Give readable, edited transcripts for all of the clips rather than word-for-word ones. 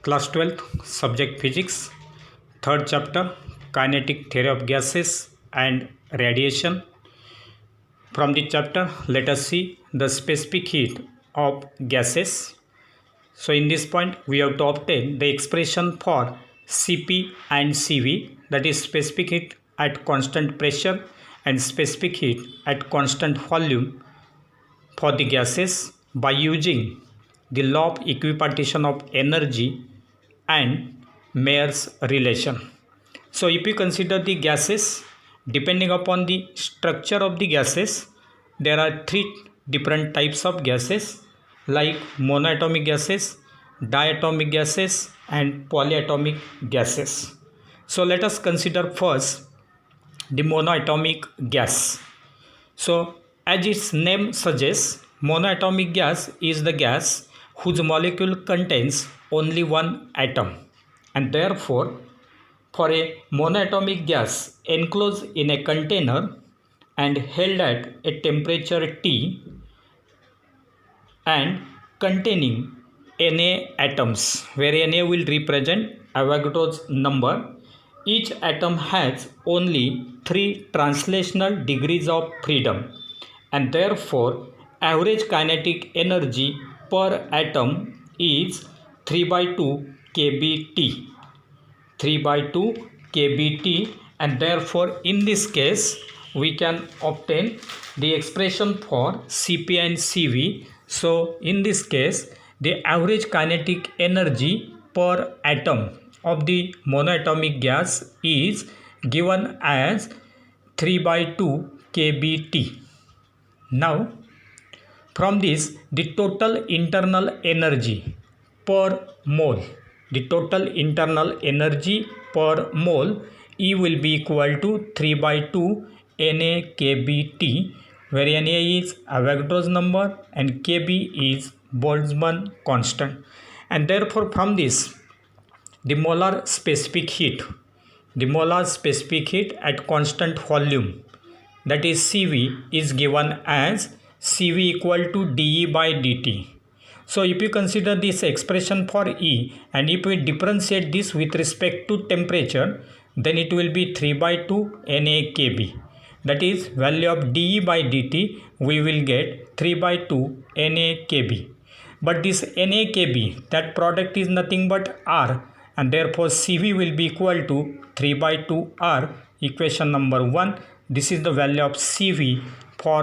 Class 12th, Subject Physics, third chapter, Kinetic Theory of Gases and Radiation. From this chapter, let us see the specific heat of gases. So in this point, we have to obtain the expression for Cp and Cv, that is specific heat at constant pressure and specific heat at constant volume for the gases by using the law of equipartition of energy and Mayer's relation. So if you consider the gases, depending upon the structure of the gases, there are three different types of gases like monoatomic gases, diatomic gases and polyatomic gases. So let us consider first the monoatomic gas. So as its name suggests, monoatomic gas is the gas whose molecule contains only one atom, and therefore for a monoatomic gas enclosed in a container and held at a temperature T and containing Na atoms, where Na will represent Avogadro's number, each atom has only 3 translational degrees of freedom, and therefore average kinetic energy per atom is 3/2 kBT. 3/2 kBT, and therefore in this case we can obtain the expression for Cp and Cv. So in this case the average kinetic energy per atom of the monoatomic gas is given as 3/2 kBT. Now from this, the total internal energy per mole, per mole E will be equal to 3/2 Na kBT, where Na is Avogadro's number and Kb is Boltzmann constant. And therefore from this, the molar specific heat at constant volume, that is Cv, is given as Cv equal to dE by dt. So if you consider this expression for E and if we differentiate this with respect to temperature, then it will be 3/2 Na kb. That is value of dE by dt, we will get 3/2 Na kb. But this Na kb, that product is nothing but R, and therefore Cv will be equal to 3/2 R, equation number 1. This is the value of Cv for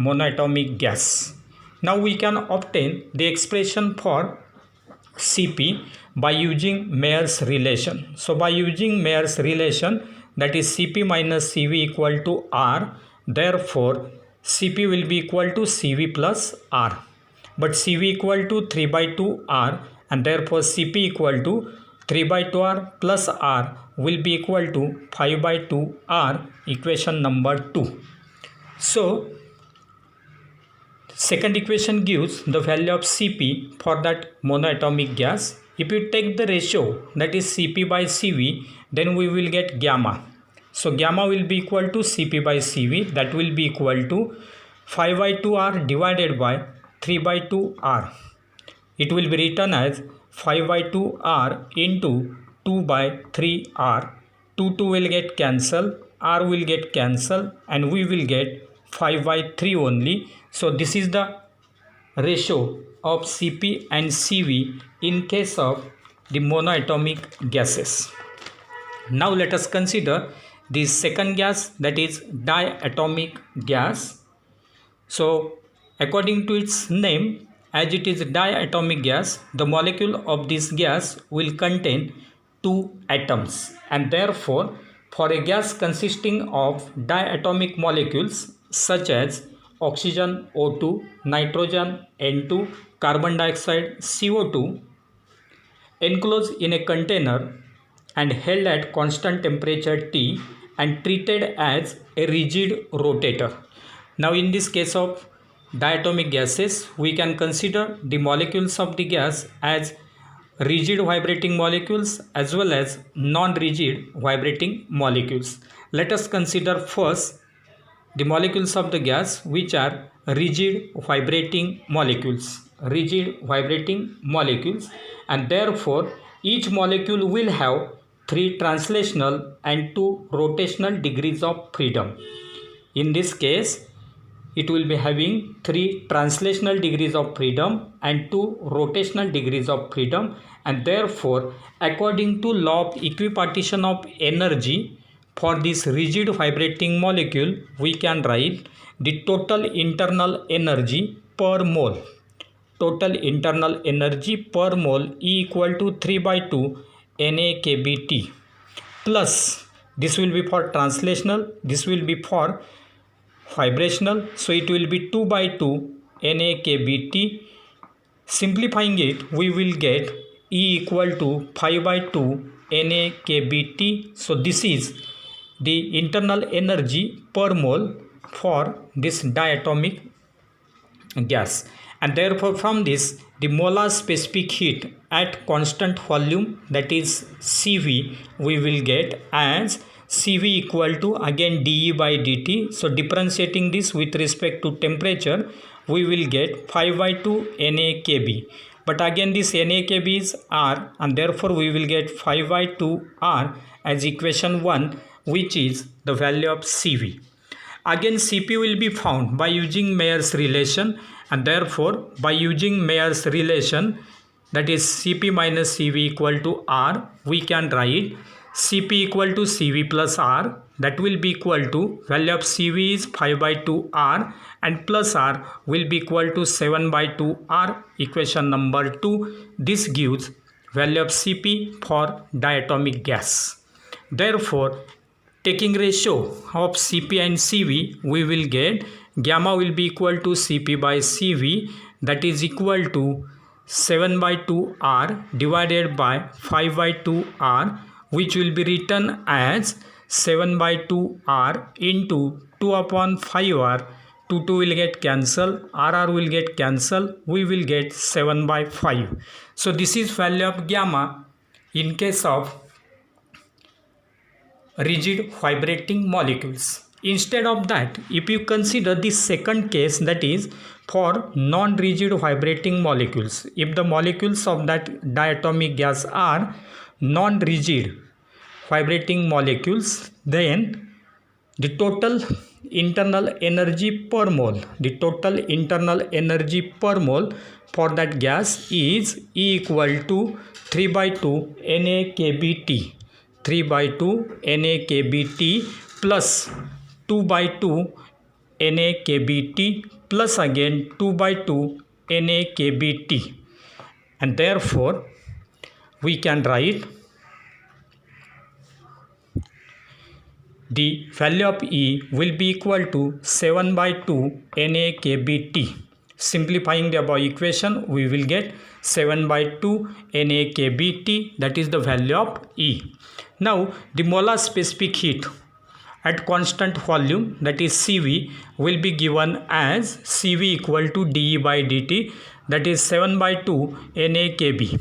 monoatomic gas. Now we can obtain the expression for Cp by using Mayer's relation. So by using Mayer's relation, that is Cp minus Cv equal to R, therefore Cp will be equal to Cv plus R. But Cv equal to 3/2 R, and therefore Cp equal to 3/2 R plus R will be equal to 5/2 R, equation number 2. So second equation gives the value of Cp for that monoatomic gas. If you take the ratio, that is Cp by Cv, then we will get gamma. So gamma will be equal to Cp by Cv, that will be equal to 5/2 R divided by 3/2 R. It will be written as 5/2 R into 2/3 R. 2 will get cancelled, R will get cancelled, and we will get 5/3 only. So this is the ratio of Cp and Cv in case of the monoatomic gases. Now let us consider the second gas, that is diatomic gas. So according to its name, as it is diatomic gas, the molecule of this gas will contain 2 atoms, and therefore for a gas consisting of diatomic molecules such as oxygen O2, nitrogen N2, carbon dioxide CO2, enclosed in a container and held at constant temperature T and treated as a rigid rotator. Now in this case of diatomic gases, we can consider the molecules of the gas as rigid vibrating molecules as well as non-rigid vibrating molecules. Let us consider first the molecules of the gas which are rigid vibrating molecules, and therefore each molecule will have 3 translational and 2 rotational degrees of freedom. In this case, it will be having 3 translational degrees of freedom and 2 rotational degrees of freedom, and therefore according to law of equipartition of energy for this rigid vibrating molecule, we can write the total internal energy per mole. Total internal energy per mole E equal to 3 by 2 NaKBT, plus this will be for translational, this will be for vibrational, so it will be 2 by 2 NaKBT. Simplifying it, we will get E equal to 5 by 2 NaKBT. So this is the internal energy per mole for this diatomic gas, and therefore from this the molar specific heat at constant volume, that is Cv, we will get as Cv equal to again dE by dt. So differentiating this with respect to temperature, we will get 5 by 2 NaKB, but again this NaKB is R, and therefore we will get 5 by 2 R as equation 1, which is the value of Cv. Again Cp will be found by using Mayer's relation, and therefore by using Mayer's relation, that is Cp minus Cv equal to R, we can write Cp equal to Cv plus R, that will be equal to value of Cv is 5 by 2 R and plus R will be equal to 7 by 2 R, equation number 2. This gives value of Cp for diatomic gas. Therefore, taking ratio of Cp and Cv, we will get gamma will be equal to Cp by Cv, that is equal to 7 by 2 R divided by 5 by 2 R, which will be written as 7 by 2 R into 2 upon 5 R. 2 will get cancelled, RR will get cancelled, we will get 7 by 5. So this is value of gamma in case of rigid vibrating molecules. Instead of that, if you consider the second case, that is for non-rigid vibrating molecules, if the molecules of that diatomic gas are non-rigid vibrating molecules, then the total internal energy per mole, the total internal energy per mole for that gas is E equal to 3 by 2 NaKBT, 3 by 2 NaKBT plus 2 by 2 NaKBT plus again 2 by 2 NaKBT, and therefore we can write the value of E will be equal to 7 by 2 NaKBT. Simplifying the above equation, we will get 7 by 2 NaKBT, that is the value of E. Now the molar specific heat at constant volume, that is Cv, will be given as Cv equal to dE by dt, that is 7 by 2 NaKB,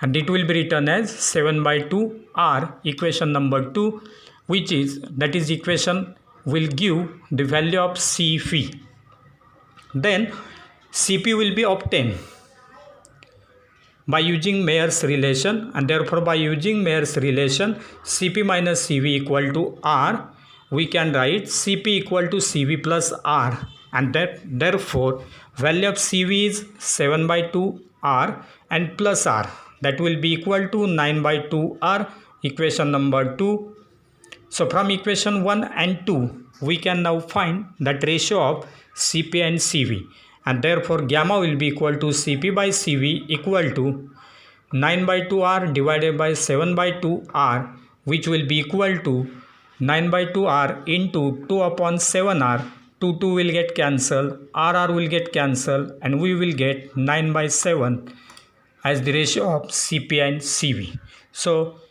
and it will be written as 7 by 2 R, equation number 2, which is, that is equation will give the value of Cv. Then Cp will be obtained by using Mayer's relation, and therefore by using Mayer's relation, Cp minus Cv equal to R, we can write Cp equal to Cv plus R, and that therefore value of Cv is 7 by 2 R and plus R, that will be equal to 9 by 2 R, equation number 2. So from equation 1 and 2, we can now find that ratio of Cp and Cv, and therefore gamma will be equal to Cp by Cv equal to 9 by 2 R divided by 7 by 2 R, which will be equal to 9 by 2 R into 2 upon 7 R. 2 will get cancelled, RR will get cancelled, and we will get 9 by 7 as the ratio of Cp and Cv. So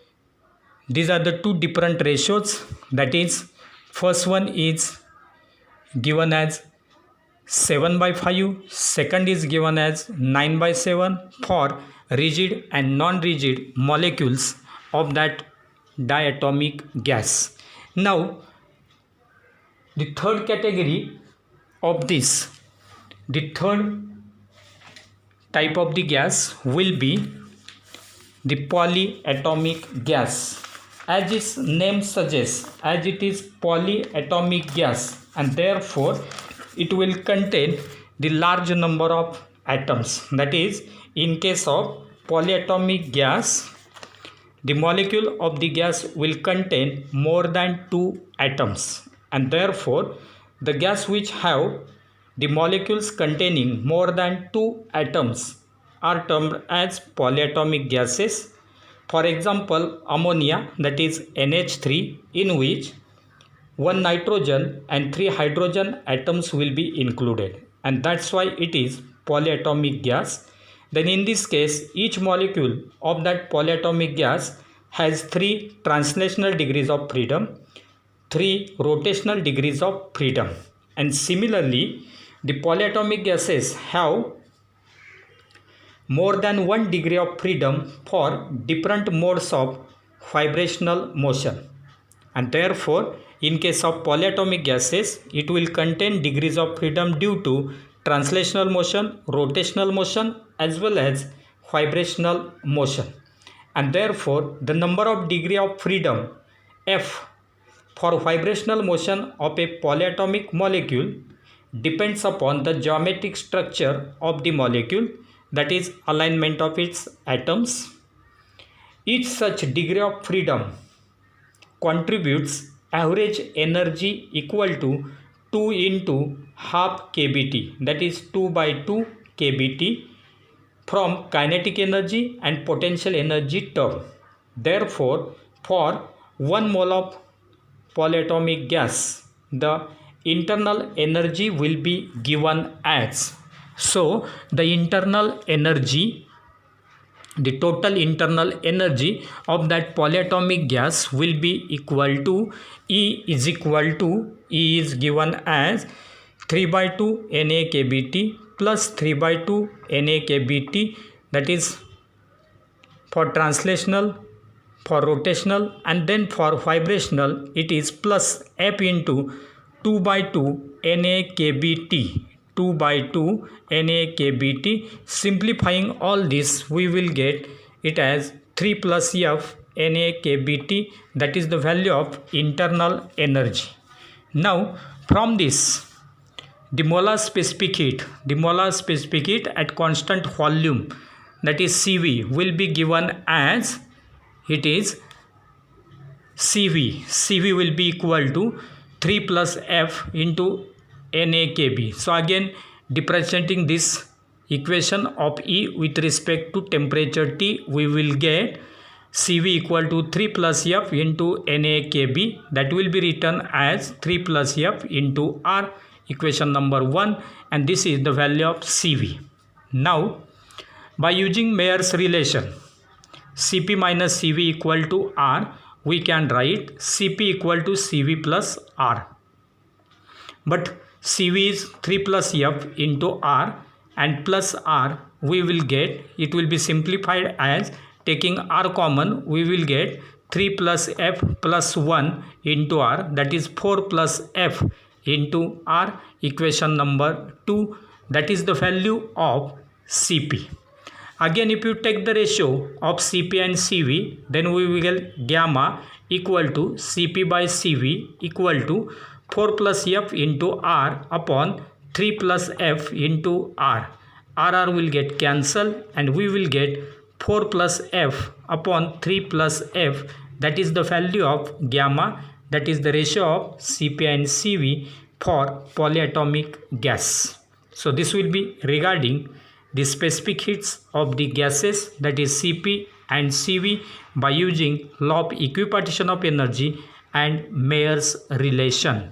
these are the two different ratios, that is first one is given as 7 by 5, second is given as 9 by 7 for rigid and non-rigid molecules of that diatomic gas. Now the third category of this, the third type of the gas will be the polyatomic gas. As its name suggests, as it is polyatomic gas, and therefore it will contain the large number of atoms. That is, in case of polyatomic gas, the molecule of the gas will contain more than 2 atoms, and therefore the gas which have the molecules containing more than 2 atoms are termed as polyatomic gases. For example, ammonia, that is NH3, in which 1 nitrogen and 3 hydrogen atoms will be included, and that's why it is polyatomic gas. Then in this case, each molecule of that polyatomic gas has 3 translational degrees of freedom, 3 rotational degrees of freedom, and similarly the polyatomic gases have more than 1 degree of freedom for different modes of vibrational motion, and therefore in case of polyatomic gases it will contain degrees of freedom due to translational motion, rotational motion, as well as vibrational motion, and therefore the number of degree of freedom F for vibrational motion of a polyatomic molecule depends upon the geometric structure of the molecule, that is alignment of its atoms. Each such degree of freedom contributes average energy equal to 2 into half kBT, that is 2 by 2 kBT, from kinetic energy and potential energy term. Therefore, for 1 mole of polyatomic gas, the internal energy will be given as, so the internal energy, the total internal energy of that polyatomic gas will be equal to E is given as 3 by 2 Na kBT plus 3 by 2 Na kBT, that is for translational, for rotational, and then for vibrational it is plus F into 2 by 2 Na kBT, 2 by 2 Na kBT. Simplifying all this, we will get it as 3 plus F Na kBT, that is the value of internal energy. Now from this, the molar specific heat at constant volume, that is CV, will be given as, it is CV will be equal to 3 plus F into NaKb. So again, representing this equation of E with respect to temperature T, we will get CV equal to 3 plus F into NaKb. That will be written as 3 plus F into R, equation number 1, and this is the value of CV. Now, by using Mayer's relation, Cp minus Cv equal to R, we can write Cp equal to Cv plus R. But Cv is 3 plus F into R, and plus R we will get, it will be simplified as, taking R common, we will get 3 plus F plus 1 into R, that is 4 plus F into R, equation number 2, that is the value of Cp. Again, if you take the ratio of Cp and Cv, then we will get gamma equal to Cp by Cv equal to 4 plus F into R upon 3 plus F into R. RR will get cancelled, and we will get 4 plus F upon 3 plus F, that is the value of gamma, that is the ratio of Cp and Cv for polyatomic gas. So this will be regarding the specific heats of the gases, that is Cp and Cv, by using law of equipartition of energy and Mayer's relation.